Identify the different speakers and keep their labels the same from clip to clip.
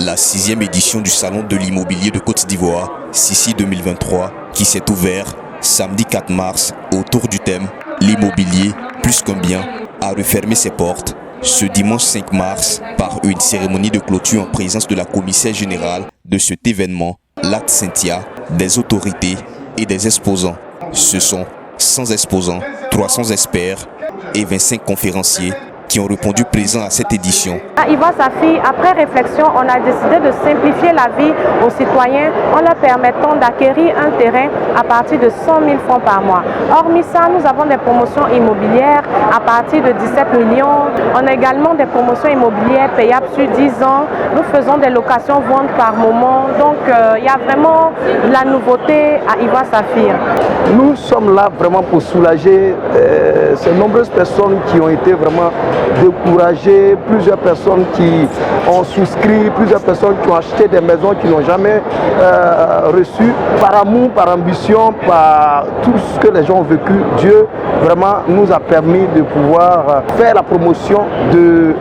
Speaker 1: La 6e édition du Salon de l'immobilier de Côte d'Ivoire, Sissi 2023, qui s'est ouvert samedi 4 mars autour du thème « L'immobilier, plus qu'un bien », a refermé ses portes ce dimanche 5 mars par une cérémonie de clôture en présence de la commissaire générale de cet événement, Lat Cynthia, des autorités et des exposants. Ce sont 100 exposants, 300 experts et 25 conférenciers qui ont répondu présents à cette édition.
Speaker 2: À Ivoire Safir, après réflexion, on a décidé de simplifier la vie aux citoyens en leur permettant d'acquérir un terrain à partir de 100 000 francs par mois. Hormis ça, nous avons des promotions immobilières à partir de 17 millions. On a également des promotions immobilières payables sur 10 ans. Nous faisons des locations ventes par moment. Donc, il y a vraiment de la nouveauté à Ivoire Safir.
Speaker 3: Nous sommes là vraiment pour soulager ces nombreuses personnes qui ont été vraiment découragées, plusieurs personnes qui ont souscrit, plusieurs personnes qui ont acheté des maisons qui n'ont jamais reçues par amour, par ambition, par tout ce que les gens ont vécu. Dieu vraiment nous a permis de pouvoir faire la promotion de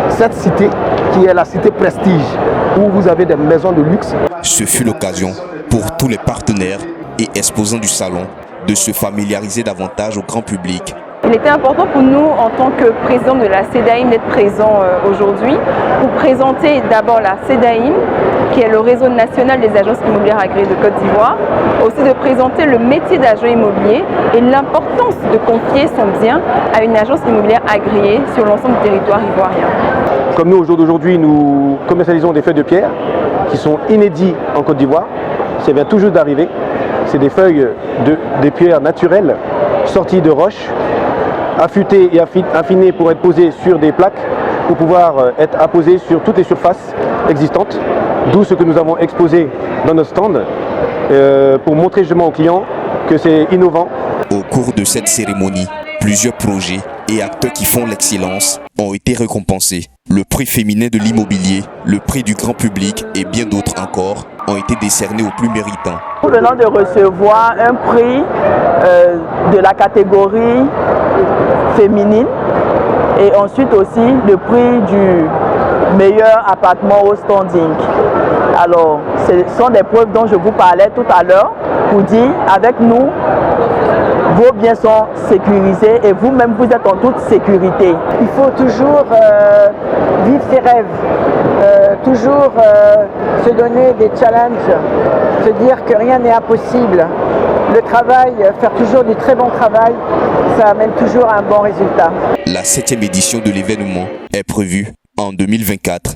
Speaker 3: cette cité qui est la cité Prestige, où vous avez des maisons de luxe.
Speaker 1: Ce fut l'occasion pour tous les partenaires et exposants du salon de se familiariser davantage au grand public.
Speaker 4: Il était important pour nous, en tant que président de la CEDAIM, d'être présent aujourd'hui pour présenter d'abord la CEDAIM, qui est le réseau national des agences immobilières agréées de Côte d'Ivoire, aussi de présenter le métier d'agent immobilier et l'importance de confier son bien à une agence immobilière agréée sur l'ensemble du territoire ivoirien.
Speaker 5: Comme nous, au jour d'aujourd'hui, nous commercialisons des feuilles de pierre qui sont inédits en Côte d'Ivoire. Ça vient tout juste d'arriver. C'est des feuilles des pierres naturelles sorties de roches, affûtées et affinées pour être posées sur des plaques, pour pouvoir être apposées sur toutes les surfaces existantes. D'où ce que nous avons exposé dans notre stand pour montrer justement aux clients que c'est innovant.
Speaker 1: Au cours de cette cérémonie, plusieurs projets et acteurs qui font l'excellence ont été récompensés. Le prix féminin de l'immobilier, le prix du grand public et bien d'autres encore ont été décernés aux plus méritants.
Speaker 6: Nous venons de recevoir un prix de la catégorie féminine et ensuite aussi le prix du meilleur appartement au standing. Alors, ce sont des preuves dont je vous parlais tout à l'heure pour dire avec nous, vos biens sont sécurisés et vous-même vous êtes en toute sécurité.
Speaker 7: Il faut toujours vivre ses rêves, toujours se donner des challenges, se dire que rien n'est impossible. Le travail, faire toujours du très bon travail, ça amène toujours à un bon résultat.
Speaker 1: La 7e édition de l'événement est prévue en 2024.